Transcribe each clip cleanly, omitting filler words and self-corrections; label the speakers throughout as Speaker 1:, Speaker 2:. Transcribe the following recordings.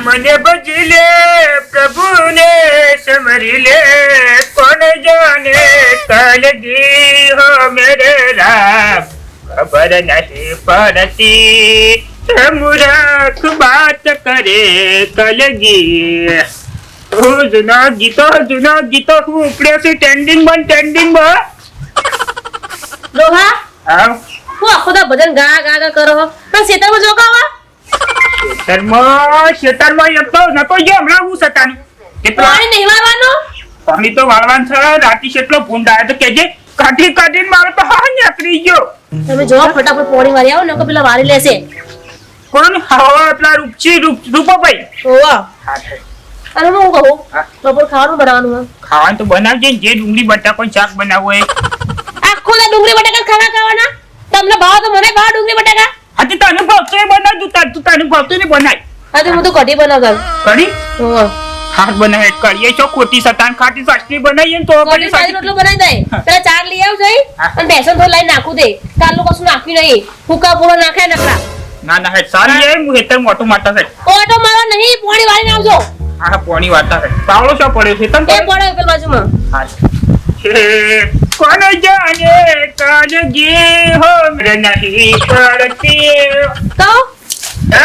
Speaker 1: મને ભજી લે પ્રભુને સમરી લે કોણ જાને કલગી હો મેરે રામ ખબર નહીં પડતી મૂરખ બાત કરે કલગી જૂના ગીતો હું ઉપડ્યો છું ટ્રેન્ડિંગ બંધ
Speaker 2: ડોહા
Speaker 1: હા
Speaker 2: હું આખો દા ભજન ગા ગા કરો પણ શેતામાં જો કાવા
Speaker 1: ખેતરમાં એક તો નતો ગયો હમણાં હું સતાનું
Speaker 2: પાણી નહીં વાળવાનું
Speaker 1: પાણી તો વાળવાનું છે રાતી કેટલો ભૂંડ આવ્યો તો કેજે કાઢીને મારો તો હા નીકળી ગયો
Speaker 2: તમે જો ફટાફટ પાણી વાળી આવો ને પેલા વાળી લેશે
Speaker 1: કોણ હવા એટલા રૂપાભાઈ
Speaker 2: ઓવા
Speaker 1: હા
Speaker 2: અને હું કહું
Speaker 1: હા.
Speaker 2: બપોર ખાવાનું બનાવવાનું
Speaker 1: ખાવાનું તો બનાવજે ને, જે ડુંગળી બટાકાનું શાક બનાવવું હોય
Speaker 2: આખો દા ડુંગળી બટાકા ખાવાના તમને ભાવ તો મને ભાવ ડુંગળી બટાકા
Speaker 1: હા તો તને ભાવતો એ બનાવ તું તને ભાવતો ને બનાય
Speaker 2: હા તો હું તો કઢી બનાવતા
Speaker 1: કઢી
Speaker 2: ઓવા
Speaker 1: હાથ બનાવે કરીએ છો ખોટી સતાન ખાટી સાસની બનાવીએ ને તો
Speaker 2: કઢી સાદી રોટલો બનાવી દે પેલા ચાર લઈ આવ જઈ
Speaker 1: હા.
Speaker 2: અને બેસન થોડું લઈને નાખું દે કાલનું કશું નાખ્યું નહીં ફૂકા પૂરો નાખે નકરા
Speaker 1: ના હેડ સારી એ હું હેતર મોટું માતા છે
Speaker 2: ઓટો મારો નહીં પાણી વાળીને આવજો
Speaker 1: હા પોણી વાતા છે પાવળો શો પડ્યો છે તને
Speaker 2: એ પડે પેલ બાજુમાં
Speaker 1: હા કોણ જાને કાજગી હો મેરે નહીં પડતી
Speaker 2: તો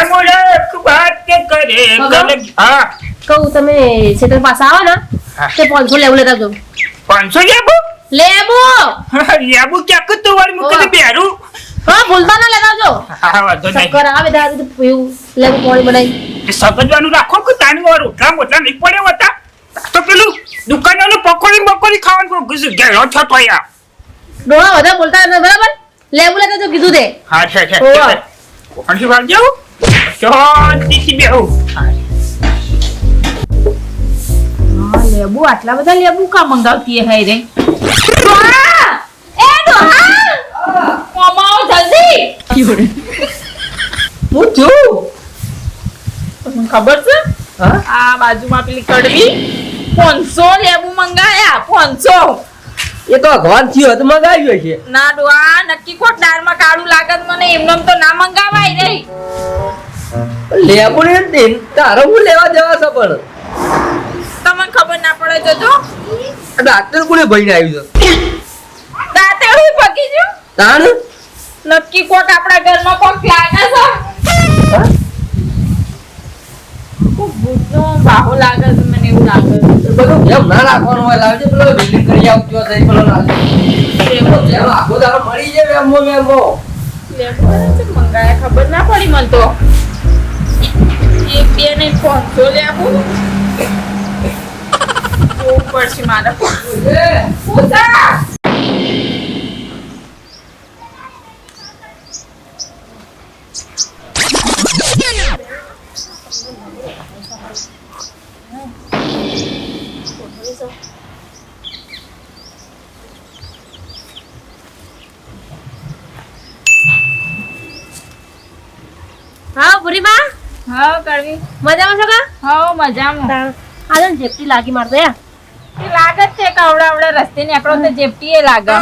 Speaker 1: મૂરખ બાત કરે કલગી હા
Speaker 2: કહું તમે છેતર પાસે આવો ને
Speaker 1: હા.
Speaker 2: તે 500 લેવું લેતા જો
Speaker 1: 500 લેબુ
Speaker 2: લેબો
Speaker 1: લેબુ ક્યાં કતું વાળી મૂકી બેરું
Speaker 2: હા ભૂલતા ના લેતા જો
Speaker 1: હા વાંધો નહીં
Speaker 2: ચક્કર આવે દાદા તો પીવું લેબુ પાણી બનાવી
Speaker 1: સમજવાનું રાખો કે તાનું વાળું રોટલા નહીં પડ્યો હતા તો પેલું દુકાનોનું પકોડી ખાવાનું ઘેરો છો તો યાર
Speaker 2: ડોહા બધા બોલતા નથી બરાબર લેબુ લેતા જો કીધું તે
Speaker 1: હા છે
Speaker 2: ઓવા.
Speaker 1: કોણથી વાર જાઉં શાંતિથી બેહું
Speaker 3: લેબુ આટલા બધા લેબુ કા મંગાવતી હે રે
Speaker 2: ડોહા એ ડોહા
Speaker 3: કમાઓ જલ્દી હું છું તમને ખબર છે આ બાજુમાં પેલી કડવી 500 લેબુ મંગાયા 500
Speaker 4: એ તો ભગવાન થયો તો મગાવ્યો છે
Speaker 3: ના ડોઆ નક્કી કોટ દાળમાં કાળું લાગત મને એમનેમ તો ના મંગાવાય રે
Speaker 4: લેબુ ને તારો હું લેવા દેવા છે પણ
Speaker 3: તમને ખબર ના પડે તો
Speaker 4: ડાક્ટર કોને ભાઈને આવ્યું છે
Speaker 3: દાંતે હું પકી ગયું
Speaker 4: તાણ
Speaker 3: નક્કી કોટ આપણા ઘરમાં કોક લાગે છે કોક ભૂતનો બાહો લાગે છે મને એવું લાગે છે
Speaker 4: બધું જેમ ના રાખવાનું હોય લાવજે પેલો બિલ્ડિંગ કરી આવતો થઈ પેલો લાગે એવો જેમ આખો દાડો મળી જાય એમો
Speaker 3: લેબુ છે મંગાયા ખબર ના પડી મને તો એક બે ને 500 લેબુ ઉપર છે મારા પૂછા
Speaker 2: હા પુરીમાં
Speaker 3: હા કરવી
Speaker 2: મજામાં છો કા
Speaker 3: હા મજામાં
Speaker 2: આજે જેપટી લાગી મારતો યાર
Speaker 3: એ લાગે છે કે આવડા રસ્તે નીકળો તો જેપટી એ લાગે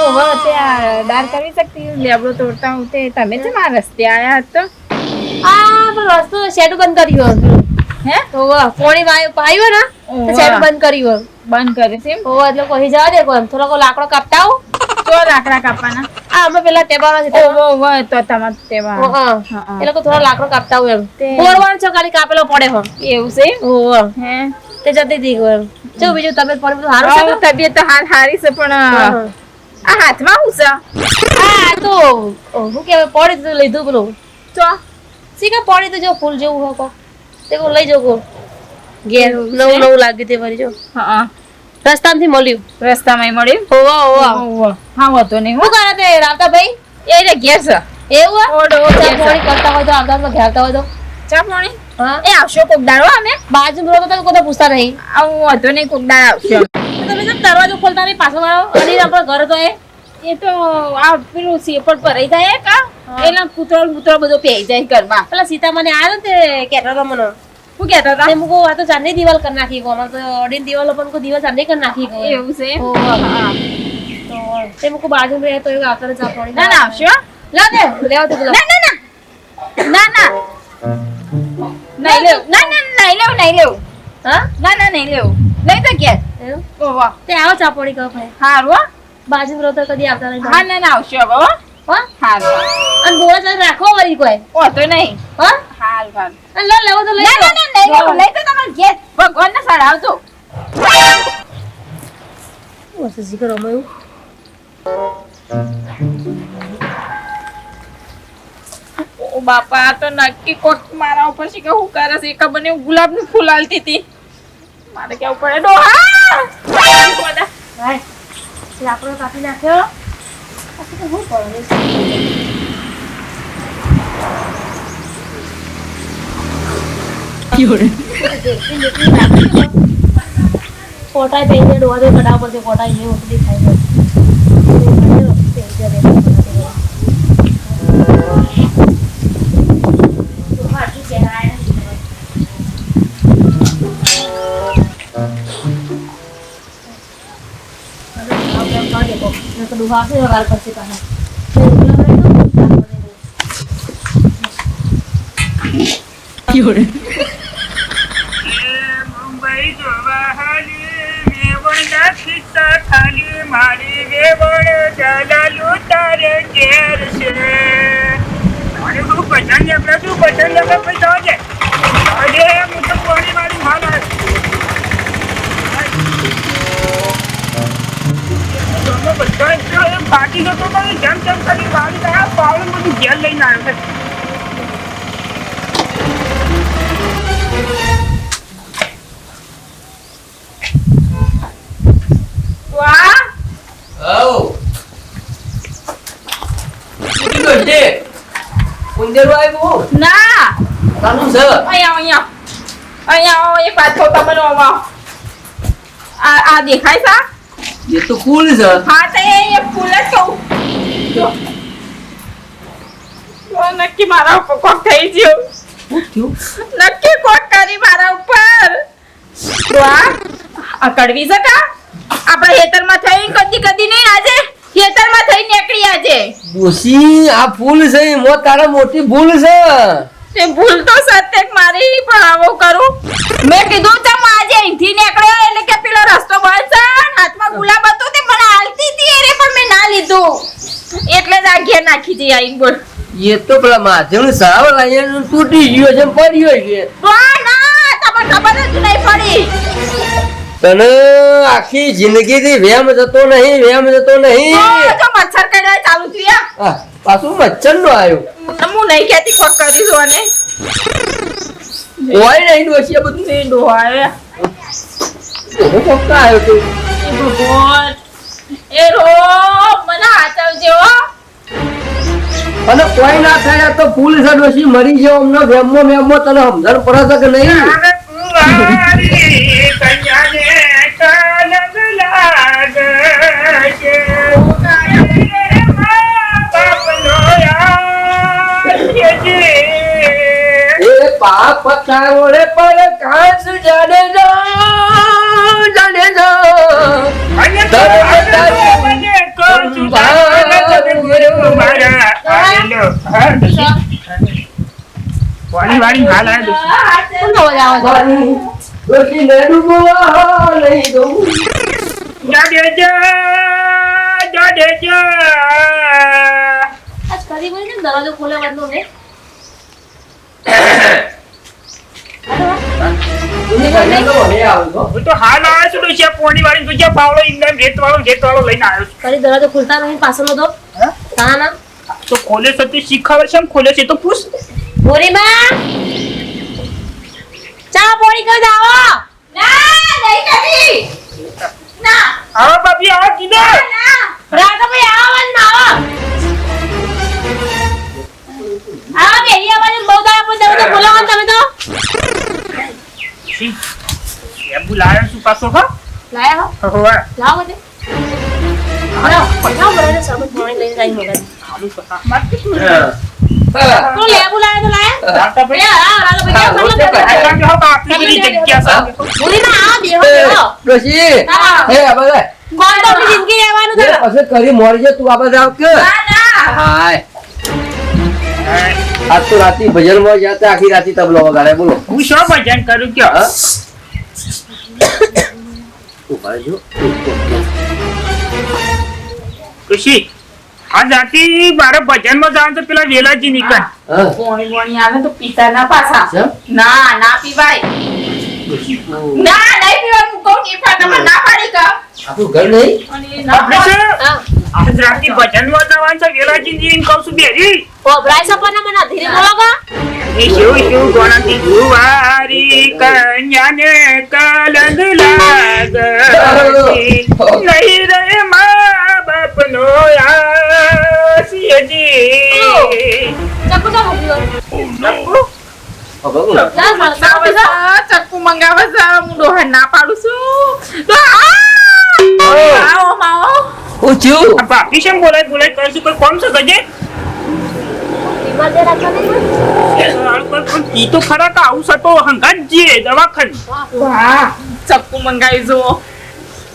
Speaker 3: ઓહો ત્યાં ડાર કરી શકતી લેબડો તોડતા હું તે તમે છે મારા રસ્તે આયા તો
Speaker 2: આ પણ રસ્તો શેડ બંધ કર્યો
Speaker 3: હે
Speaker 2: તો પાણી પાયો ને તો શેડ બંધ કર્યું
Speaker 3: બંધ કરે છે એમ
Speaker 2: ઓ એટલે કોઈ જવા દે કોઈ થોડો લાકડો કાપતા આવું
Speaker 3: તો લાકડા કાપવાના
Speaker 2: આ અમે પેલા ટેબાના છે
Speaker 3: ઓહો ઓહો તો તમાર તેવા
Speaker 2: હા એ લોકો થોડો લાકડો કાપતા હોય એમ બોરવાન છો ખાલી કાપેલો પડે હો
Speaker 3: એવું છે
Speaker 2: ઓહો
Speaker 3: હે
Speaker 2: તે જતી હતી જો બીજું તબિયત પાણી બધું સારું
Speaker 3: હારું
Speaker 2: છે
Speaker 3: તબિયત તો હારી છે પણ આ હાથમાં હું છે
Speaker 2: હા તો હું કે પડી તો લીધું પેલું
Speaker 3: તો
Speaker 2: શીખા પડી તો જો ફૂલ જેવું હોય કો તે કો લઈ જાવ કો ઘેર નવું લાગ્યું તે મારી જો
Speaker 3: હા
Speaker 2: રસ્તામાંથી મળ્યું
Speaker 3: રસ્તામાં મળ્યું
Speaker 2: ઓવા ઓવા
Speaker 3: ઓહો હા હોતો નહીં
Speaker 2: શું કરે તે રાવતા ભાઈ
Speaker 3: એ રે ઘેર છે
Speaker 2: એવું
Speaker 3: ઓડો
Speaker 2: ચા પાણી કરતા હોય તો આવતા ઘેરતા હોય તો
Speaker 3: ચા પાણી
Speaker 2: હા
Speaker 3: એ આવશો કોક દાડો અમે
Speaker 2: બાજુ માં તો કોઈ પૂછતા નહીં
Speaker 3: આવું હતો નહીં કોક દાડો આવશો
Speaker 2: તમે તો દરવાજો ખોલતા નહીં પાછો વાળો અને આપણો ઘર તો
Speaker 3: એ તો આ પેલું સેપડ ભરાઈ જાય કા એટલે કૂતરો બધો પહેરી જાય ઘરમાં
Speaker 2: પેલા સીતા મને આવ્યો ને તે કહેતા હતા મને
Speaker 3: શું કહેતા હતા
Speaker 2: તે મુકો આ તો ચાંદની દિવાલ કરી નાખી ગયો અમારે તો અડીને દિવાલો પણ કોઈ દિવાલ ચાંદની કરી નાખી ગયો
Speaker 3: એવું છે
Speaker 2: ઓ હા તો તે મુકો બાજુ રહે તો એવું આવતા ચા પાણી
Speaker 3: ના ના આવશો
Speaker 2: લા દે લેવા દે પેલા
Speaker 3: ના નહીં લેવું ના ના નહીં લેવું
Speaker 2: હા
Speaker 3: ના નહીં લેવું લઈ તો કે
Speaker 2: એવું?
Speaker 3: ઓવા
Speaker 2: તે આવો ચા પાણી કરો ભાઈ
Speaker 3: હારું હો
Speaker 2: બાજુ રહો તો કદી આવતા નહીં
Speaker 3: હા ના આવશે હવે હો
Speaker 2: હા
Speaker 3: હારું
Speaker 2: અને બોલા ચાલ રાખો વળી કોઈ
Speaker 3: ઓતો નહીં
Speaker 2: હા
Speaker 3: હારું
Speaker 2: અને લો લેવો તો લઈ
Speaker 3: ના
Speaker 2: લો.
Speaker 3: ના નહીં લેવું લઈ તો તમારે ઘેર ભગવાનને સડાવજો
Speaker 2: વસ્તુ શીખર અમારું
Speaker 3: ઓ બાપા આ તો નક્કી કોટ મારા ઉપર છે કે હું કરે છે ખબર નહીં ગુલાબનું ફૂલ આલતી હતી મારે કેવું પડે ડોહા
Speaker 2: ભાઈ લાકડો કાપી નાખ્યો પછી તો હું પડે કોટાઈ પહેરીને ડોવા દે કટાવ પડશે કોટાઈ ને ઓટલી ખાઈ ડોહા છે વાર પછી પાછા
Speaker 1: મુંબઈ જોવા હાલી વેવણના ખિસ્સા ખાલી મારી વેવણ જલાલું તારે ઘેર છે અને શું પસંદ આપણે શું પસંદ આપણે પૈસા છે અરે હું તો પાણી મારી હાલ બધા ફાટી જતો તો જેમ જેમ કરી વાળી ગયા પાવડું બધું ઘેર લઈને આવ્યો છે
Speaker 3: વાહ
Speaker 4: આવ શું કરશે કુંદેરો આવ્યો
Speaker 3: ના
Speaker 4: તાનું છે
Speaker 3: અહીંયા આવો, એક વાત કહું તમને આમાં. આ દેખાય છે
Speaker 4: એ તો ફૂલ છે
Speaker 3: હા તો એ ફૂલ જ કહું જો. જો નક્કી મારા ઉપર કોક થઈ ગયું નક્કી કોક કરી મારા ઉપર તો આ કડવી છે કા આપણા ખેતરમાં થઈ કદી કદી નહીં આજે ખેતરમાં થઈ નીકળી આજે
Speaker 4: ડોશી આ ફૂલ છે એમાં તારા મોટી ભૂલ છે
Speaker 3: તે ભૂલ તો સત્ય મારી પણ આવું કરું મેં કીધું તમ આજે અહીંથી નીકળ્યો એટલે કે પેલો રસ્તો બંધ છે અને હાથમાં ગુલાબ હતો તે મને હાલતી હતી એને પણ મેં ના લીધું એટલે જ આ ઘેર નાખી દી આઈ બોલ
Speaker 4: એ તો પેલા માધવનું સાવ લાઈન તૂટી ગયો છે પડ્યો છે
Speaker 3: ના તમને ખબર જ નહીં પડી
Speaker 4: તને આખી જિંદગી થી વેમ જતો નહીં
Speaker 3: જો મચ્છર કડવા ચાલુ થયું
Speaker 4: આ પાછું મચ્છર નો આવ્યો
Speaker 3: હું નહીં કહેતી ફોક કરી દો ને
Speaker 4: કોઈ નહીં ડોશી આ બધું
Speaker 3: તે ડોહાએ
Speaker 4: હું ફક્ત આવ્યો તો
Speaker 3: એ ભગવાન એ રો મને હાચવજો હો.
Speaker 4: અને કોઈ ના થાય તો ફૂલ છે ડોશી મરી ગયો અમને વેમો તને સમજણ પડે છે કે નહીં એ પાપ પથારોડે પર કાંસ જાડે
Speaker 1: વાળી વાળી હાલ આવે
Speaker 2: કોણ અવાજ આવે છે?
Speaker 4: ડોશી ને ડૂબવા નહીં દઉં
Speaker 1: જાડેજા
Speaker 2: આજ કરી બોલી ને દરવાજો ખોલે બદલો ને
Speaker 1: હું તો હાલ આવ્યો છું ડોશી પોણી વાળી તું જ્યાં પાવડો ઇન્ડિયન રેત વાળો લઈને આવ્યો છું
Speaker 2: કરી દરવાજો ખોલતા નહીં પાછળનો તો ના ના
Speaker 1: તો ખોલે છે તે શીખાવે છે એમ ખોલે છે તો પૂછ
Speaker 2: બોરી માં ચા પાણી કરી દાવો
Speaker 3: ના નહીં કરી ના
Speaker 1: આવો બાપી આવો કીધું
Speaker 2: રાધા ભાઈ આવો ને આવો આવો બેરી આવો ને બહુ દાડા પર દરવાજો ખોલાવો તમે તો
Speaker 1: એમ બોલાયો છું પાછો હા
Speaker 2: લાયા હો
Speaker 1: હોવા
Speaker 2: લાવો દે લાવો પટાવ બરાબર સાબુત પાણી લઈને જાય મગજ
Speaker 1: આલુ સખા માર કે તું
Speaker 2: તો લેબુ લાયા તો લાયા
Speaker 1: રાતા
Speaker 2: એ
Speaker 1: ભાઈ
Speaker 2: આ રાધા ભાઈ કેમ ખોલો
Speaker 1: આ કામ હો બાપી બધી જગ્યા છે
Speaker 2: બોરી માં આવો બેહો
Speaker 4: ડોશી હે આબા
Speaker 2: ગોળ તો જિંદગી રહેવાનું છે
Speaker 4: પછી કરી મોરજે તું આબા જાવ કે
Speaker 3: ના
Speaker 4: હાય આજ તો રાતે ભજનમાં ગયા હતા, આખી રાતે તબલો વગાડે. બોલો
Speaker 1: હું શું ભજન કરું કયો
Speaker 4: હા? ઉભા રહેજો.
Speaker 1: ખુશી આ જાતી મારે ભજનમાં જવાનું તો પેલા વેલાજી નીકળ
Speaker 4: હા?
Speaker 3: પોણી પોણી આવે તો પીતા ના પાછા.
Speaker 4: કેમ?
Speaker 3: ના પીવાય. ના નહીં પીવાનું કહું કે ફાટામાં ના પાડી કા.
Speaker 4: આપણું ઘર નહીં?
Speaker 3: અને ના
Speaker 1: આપણે
Speaker 3: પાડી.
Speaker 1: છે આજ રાતે ભજનમાં જવાનું છે વેલાજીને કહું છું બેરી
Speaker 2: ઓબરાય સપના મને ધીરે બોલો કા
Speaker 1: એ શિવ ગોણાથી ગુવારી કન્યાને કલંગ લાગતી નહીં રે મા બાપનો આસિયજી
Speaker 2: ચકુ તો મોકલ્યો
Speaker 4: હા, બોલો.
Speaker 2: જા
Speaker 3: મંગાવે છે, ચક્કુ મંગાવે છે. હું ડોહા ના પાડું છું. આવો માવો.
Speaker 4: હું છું.
Speaker 1: આ બાપી શેમ બોલાય કરશું કોઈ કોમ છે ગજે
Speaker 2: બીમાર દે રાખો નહીં
Speaker 1: ઈ તો ખરા કે આવું સતો હંગાત જે દવાખાન
Speaker 3: વાહ, ચક્કુ મંગાવી જુઓ.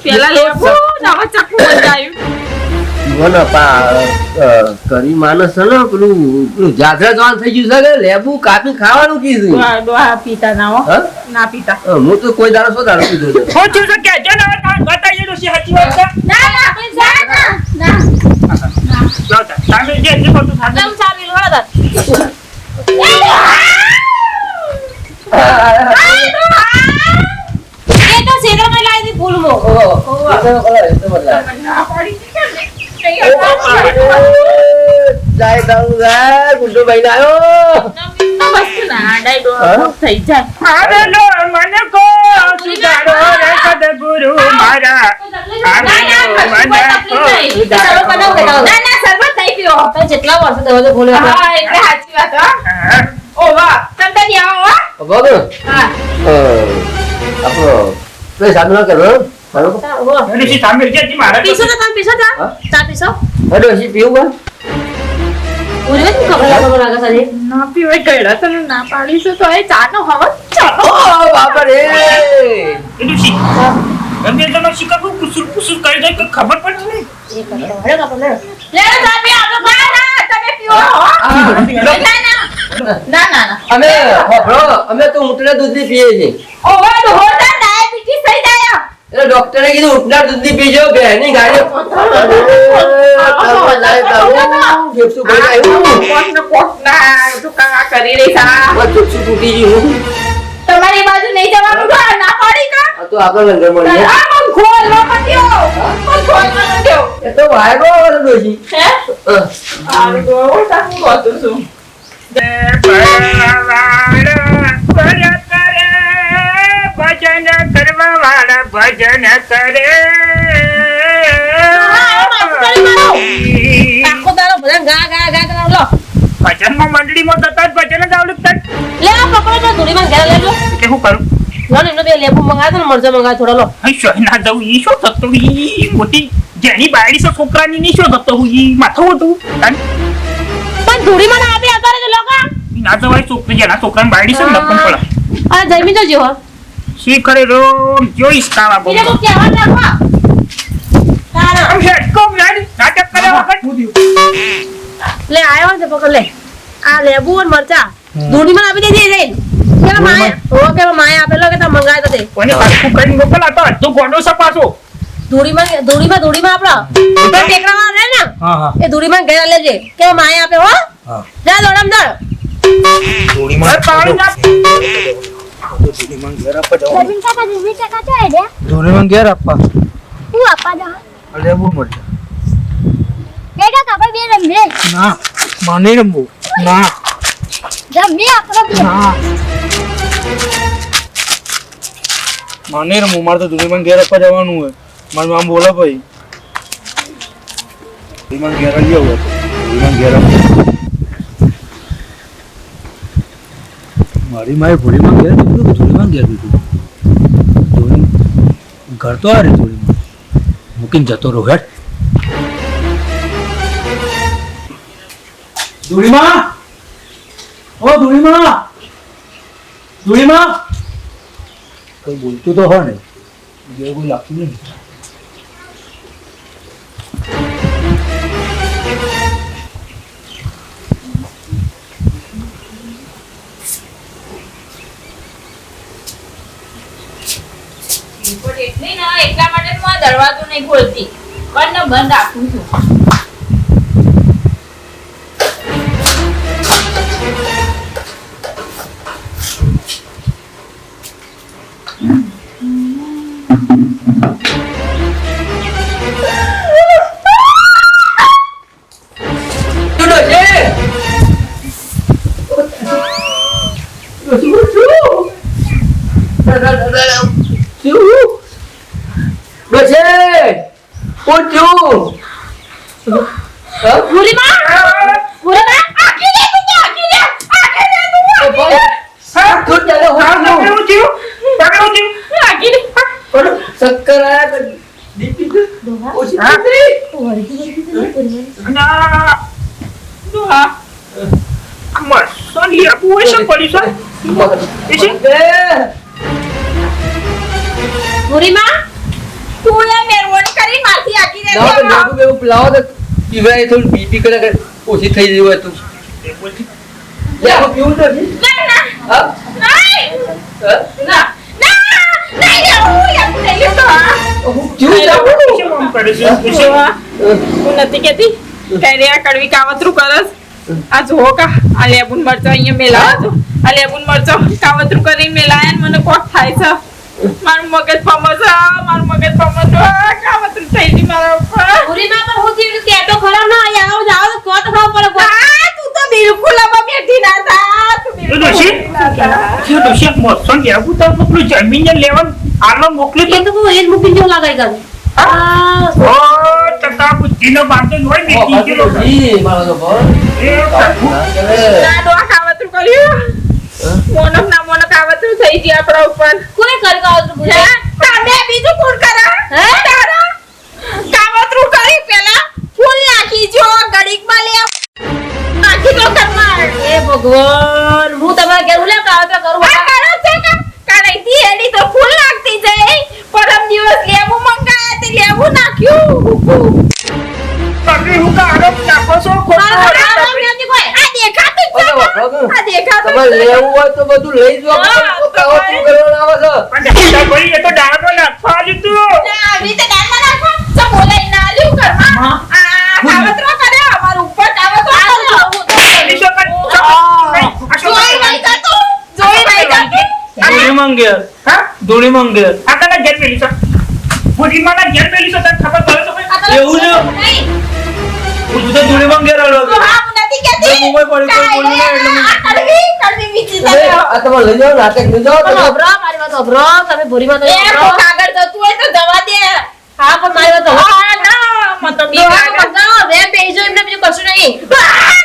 Speaker 3: પેલા લેવું ને હવે ચક્કુ મંગાવ્યું.
Speaker 4: મને કરી માણસ છે ને પેલું જાત્રા જવાનું થઈ ગયું છે કે લેબુ કાપી ખાવાનું કીધું.
Speaker 3: ડોહા પીતા ના હો.
Speaker 4: હા?
Speaker 3: ના પીતા.
Speaker 4: હું તો કોઈ દાડો શું દાડો પીધો છે.
Speaker 1: હું છું કે જે ના બતાઈએ તો સાચી વાત છે
Speaker 3: ના ના.
Speaker 1: જાવ તા સામે જે બધું સાચું
Speaker 2: તમ ચાવી લો દાદા એ તો સેગર માં લાવી દી ફૂલ મો
Speaker 3: ના પાડી કે
Speaker 4: જાય દારૂ જાય ગુંડો ભાઈ આવ્યો.
Speaker 3: થઈ જાય.
Speaker 1: આવેલો મને કો સુધારો રે સદગુરુ મારા આવેલો મને કો સુધારો
Speaker 3: ના સરબત નહીં પીવો.
Speaker 2: જેટલા વર્ષ દરવાજો ખોલ્યો હતો
Speaker 3: હા એટલે સાચી વાત હો. ઓ વાહ તમે તો આવો હો.
Speaker 4: બોલો.
Speaker 3: હા
Speaker 4: આપણો તો સાધુ ના કરો. બરોબર.
Speaker 1: એની સામે જે મારા
Speaker 2: પીસો તો તમે પીસો તા
Speaker 4: હા?
Speaker 2: ચા પીસો
Speaker 4: હેડો હજી પીવું
Speaker 2: ઓરે તું ખબર લાગે સારી
Speaker 3: ના પીવાય ગયડા તને ના પાડીશું તો એ ચાનો હવે ચાલો.
Speaker 4: ઓ બાપા રે.
Speaker 1: એની સી ગમે તો શીખા કો કુસુર કુસુર કરી જાય કે ખબર પડતી નહીં
Speaker 2: એ કરતો હેડો કાપો લે
Speaker 3: લે તમે આવો બા ના તમે પીવો હો. ના
Speaker 4: અમે અમે તો ઊંટના દૂધની પીએ છીએ.
Speaker 3: ઓહો હોતા ડાયાબિટીસ થઈ જાય.
Speaker 4: એટલે ડોક્ટરે કીધું ઊંટના દૂધની પીજો બેની ગાડી ફેફસું ભરાઈ આવ્યું.
Speaker 3: કોટ ના તું કા કરી રહી સા.
Speaker 4: ફેફસું તૂટી ગયું.
Speaker 3: તમારી બાજુ નહીં જવાનું તો ના પાડી કા.
Speaker 4: આ તો આપણે લંગર મળીએ.
Speaker 3: આ મન ખોલ નો મત્યો. મન ખોલ નો મત્યો.
Speaker 4: એ તો વાયરો વાળો ડોશી.
Speaker 3: હે આ તો ઓટા હું બોતું છું.
Speaker 1: ભજન કરવા વાળા ભજન કરે
Speaker 2: આખો દાડો બધા ગા ગા ગા ગા લો
Speaker 1: ભજનમાં મંડળીમાં જતા જ ભજન જ આવડતા
Speaker 2: લે આ પકડો તો ધોરીમાં ઘેર લે લો
Speaker 1: કે હું કરું
Speaker 2: લો ને એમને બે લેબુ મંગાવો ને મરચા મંગાવો થોડો લો
Speaker 1: અહીં શું ના જવું ઈ શું થતો ઈ મોટી જેની બાયડી છે છોકરાની ની શું થતો ઈ માથું હતું
Speaker 2: પણ ધોરીમાં ના આપી અત્યારે તો લોકો
Speaker 1: ના જવાય છોકરી જેના છોકરાની બાયડી છે ને નપન પડે
Speaker 2: આ જમી તો જેવો
Speaker 1: શી કરે રોમ જોઈશ કાવા બહુ
Speaker 2: બીજા કોઈ કહેવા રાખો તારા
Speaker 1: આમ હેડકો નાટક કર્યા વગર
Speaker 2: લે આયો ને પકડ લે આ લેબુ અને મરચા ધોરીમાં આપી દેજે રે કે માય ઓ કે માય આપેલો કે તમે મંગાય તો દે
Speaker 1: કોને પાછું કરીને મોકલા તો અડધો ગોંડો સપાસો
Speaker 2: ધોરીમાં આપડા તો ટેકરામાં રહે ને
Speaker 1: હા હા
Speaker 2: એ ધોરીમાં ઘેર લેજે કે માય આપે હો
Speaker 1: હા
Speaker 2: જા દોડમ દોડ
Speaker 1: ધોળીમાં પાણી ના
Speaker 5: લવિંગ કાકા દીદી કાકા તો આઈ દે
Speaker 6: ધોરીમાં ઘેર આપવા
Speaker 5: હું આપા દા
Speaker 6: લેવું મળે
Speaker 5: બે કાકા બે રમે
Speaker 6: ના મને રમવું ના
Speaker 5: રમે આપણે બે
Speaker 6: ના મને રમવું મારે તો ધોરીમાં ઘેર આપવા જવાનું હોય મારું આમ બોલો ભાઈ ધોરીમાં ઘેર આવી આવું ધોરીમાં ઘેર મારી માએ ધોરીમાં ઘેર દીધું ધોરીમાં ઘેર દીધું ધોરી ઘર તો આ રે ધોરીમાં મૂકીને જતો રહો હેઠ ધૂળીમાં ઓ ધૂળીમાં ધૂળીમાં કોઈ બોલતું તો હોય ને બીજું કોઈ લાગતું નહીં
Speaker 3: પણ એટલી ના એટલા માટે હું આ દરવાજો નહીં ખોલતી પણ બંધ રાખું છું. ભૂરીમાં આખી લે તું આખી લે આખી લે
Speaker 4: ચક્કર આયા ઓછી
Speaker 2: ભૂરીમાં
Speaker 3: તું એ મહેરબાની કરી મારથી આખી લે
Speaker 4: લાવો તો પીવાય થોડું બીપી કરે ઓછી થઈ ગયું હોય તું પીવું નથી
Speaker 3: ના ના
Speaker 4: હા
Speaker 3: નહીં ના ના નહીં હું યાર નહીં તો હું નથી કેતી ત્યારે આ કડવી કાવતરું કરસ આ જો કા આ લેબુન મરચો અહીંયા મેલાવા છો આ લેબુન મરચો કાવતરું કરીને મેલાયા મને કોક થાય છે મારું મગજ ફમસ કાવતરું થઈ ગઈ મારા ઉપર
Speaker 2: ભૂરીમાં પણ હું જીવ કે તો ખરાબ ના આવો જાવ તો કોત ખાવ પડે
Speaker 3: આ તું તો બિલકુલ આમાં બેઠી ના થા તું બિલકુલ
Speaker 1: જમીન લેવા આલો મોકલી
Speaker 2: એ તો હું એ જ મૂકીને જેવું લાગાઈ ગયું
Speaker 1: બુદ્ધિનો બાંધો હોય ને કીધેલો
Speaker 3: ના દો આ કાવતરું કર્યું મોનક ના મોનક કાવતરું થઈ ગઈ આપણા ઉપર
Speaker 2: કોને કરી કાવતરું ભૂરી
Speaker 3: તમે બીજું કોણ કરા
Speaker 2: હે
Speaker 3: તારા કાવતરું કરી પેલા ફૂલ નાખી જો ગડીકમાં લે નાખી દો ઘરમાં
Speaker 2: એ ભગવાન હું તમારા ઘેર ઉલે કાવતરા કરું
Speaker 3: આ કરો છે કે કાણેથી એડી તો ફૂલ નાખતી જાય પરમ દિવસ લેવું મંગાયા તે લેવું નાખ્યું
Speaker 1: પકડી હું તો આરોપ નાખો છો
Speaker 2: મારો આરામ નથી કોઈ
Speaker 3: આ દેખાતું જ છે આ દેખાતું
Speaker 4: તમારે લેવું હોય તો બધું લઈ જો
Speaker 1: પણ ભાઈ એ તો ડાળો નાખવા લીધું
Speaker 3: આવી રીતે ગામમાં નાખો તો બોલાઈ ના લ્યું ઘરમાં આ કાવતરો કરે અમાર ઉપર કાવતરો જોઈ નહીં જતું
Speaker 6: ધૂળી મંગેર
Speaker 1: આ કના ઘેર પેલી છે ભૂરીમાના ઘેર પેલી છે તને ખબર પડે તો ભાઈ
Speaker 6: એવું છે?
Speaker 3: નહીં
Speaker 6: હું તો ધૂળી મંગેર આલો
Speaker 3: તો હા હું નથી કહેતી
Speaker 6: મુંબઈ પડી કોઈ બોલ્યું નહીં એટલે
Speaker 3: આ કડવી વીચી જાય
Speaker 4: આ તમારે લઈ જાઓ નાટક લઈ જાઓ
Speaker 2: પણ અભરો મારી વાત અભરો તમે ભૂરીમાં તો
Speaker 3: એ
Speaker 2: અભરો
Speaker 3: કાગળ જતું હોય તો જવા દે
Speaker 2: હા પણ મારી વાત અભરો
Speaker 3: હા ના મત બી કાગળ
Speaker 2: બે પેજો એમને બીજું કશું નહીં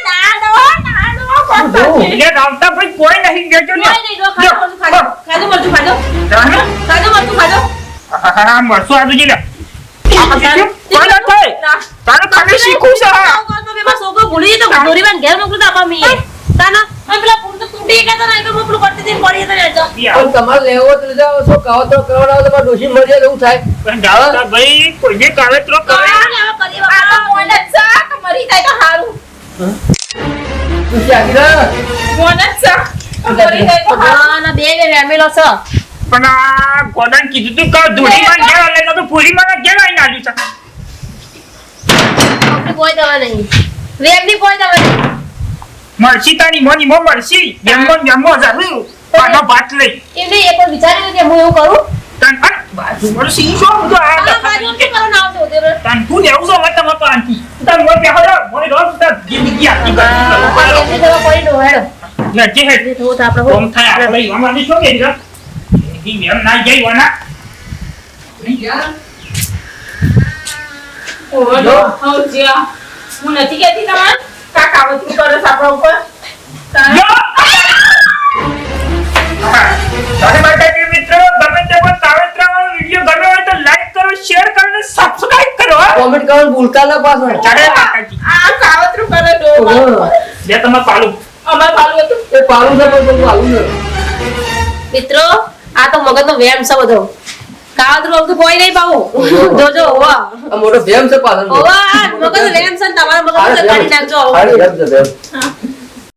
Speaker 3: ના કોણ
Speaker 1: એટલે રાવતા ભાઈ કોઈ નહીં ગયો ને
Speaker 2: કોઈ નહીં જો ખાજો મરચું ખાજો
Speaker 1: હા મરસો આ દુજી લે આ પછી કોઈ ના થાય તારે ખાલી શીખું છે
Speaker 2: છોકરો ભૂલી તો ભૂરીમાં ઘેર મોકલું તો આપા મીએ તાના અને પેલા ફૂલ તો તૂટી ગયા તા ને તો મોકલું કરતી હતી પડી હતા ને
Speaker 4: પણ તમારે લેવો હોય તો લઈ જાઓ શું કાવતરો કરવાના તમારે ડોશી મળી જાય એવું થાય
Speaker 1: પણ રાવતા ભાઈ કોઈને કાવતરો કરે
Speaker 3: આ તો મોન જ છે મરી જાય તો હારું
Speaker 4: ડોશી આગી ના
Speaker 3: મોન જ છે મરી જાય તો હારું
Speaker 2: ના બે વેમેલો છે
Speaker 1: પણ આ ગોડાન કીધું તું કે ધૂળીમાં ઘેર લઈને તો ભૂરીમાં ઘેર આવીને આવ્યું છે
Speaker 2: આપણી કોઈ દવા નહીં વેમની કોઈ દવા નહીં
Speaker 1: મરસી તારી મોની મો મરસી જમો જરૂર પાનો ભાત લઈ
Speaker 2: એમને એ પણ વિચાર્યું કે હું એવું કરું
Speaker 1: તન બાજુ મરસી શું બધું આ
Speaker 2: બાજુ શું કરો ના આવતો તે
Speaker 1: તન તું લેવું છો મત મત આંટી તન મોય બે હોરો મોય રોજ તન જિંદગી આતી કરી
Speaker 2: એમની દવા પડી નો હેડો
Speaker 1: ને જે હે
Speaker 2: જે થવું તો આપણે
Speaker 1: કોમ થાય આપણે અમારી શું કે છે ઈ મેમ ના જઈ વના
Speaker 3: ઓલો હવજ્યા હું નથી કહેતી તમાર કાકા વતું કરે આપણા ઉપર
Speaker 1: તારે માટે મિત્રો ગમે તે પણ સાવત્રાવાળો વિડિયો ગમે હોય તો લાઈક કરો શેર કરો અને સબસ્ક્રાઇબ કરો
Speaker 4: કોમેન્ટ કરવાનું ભૂલતા ના પાછો
Speaker 1: ચાલે કાકાજી
Speaker 3: આ કાવતરું કરે ડો
Speaker 1: બે તમે પાલું
Speaker 3: અમાર પાલું હતું
Speaker 4: એ પાલું છે પણ બધું આલું છે
Speaker 2: મિત્રો આ તો મગજનો વ્યાયામ છે બધો કાવતરું આમ તો કોઈ નહીં પાવું જોજો હોવા
Speaker 4: આ મોટો ભેમ છે પાછળ
Speaker 2: હોવા મગજનો વ્યાયામ છે ને તમારા મગજનો કાઢી નાખજો
Speaker 4: હારી ભેમ છે ભેમ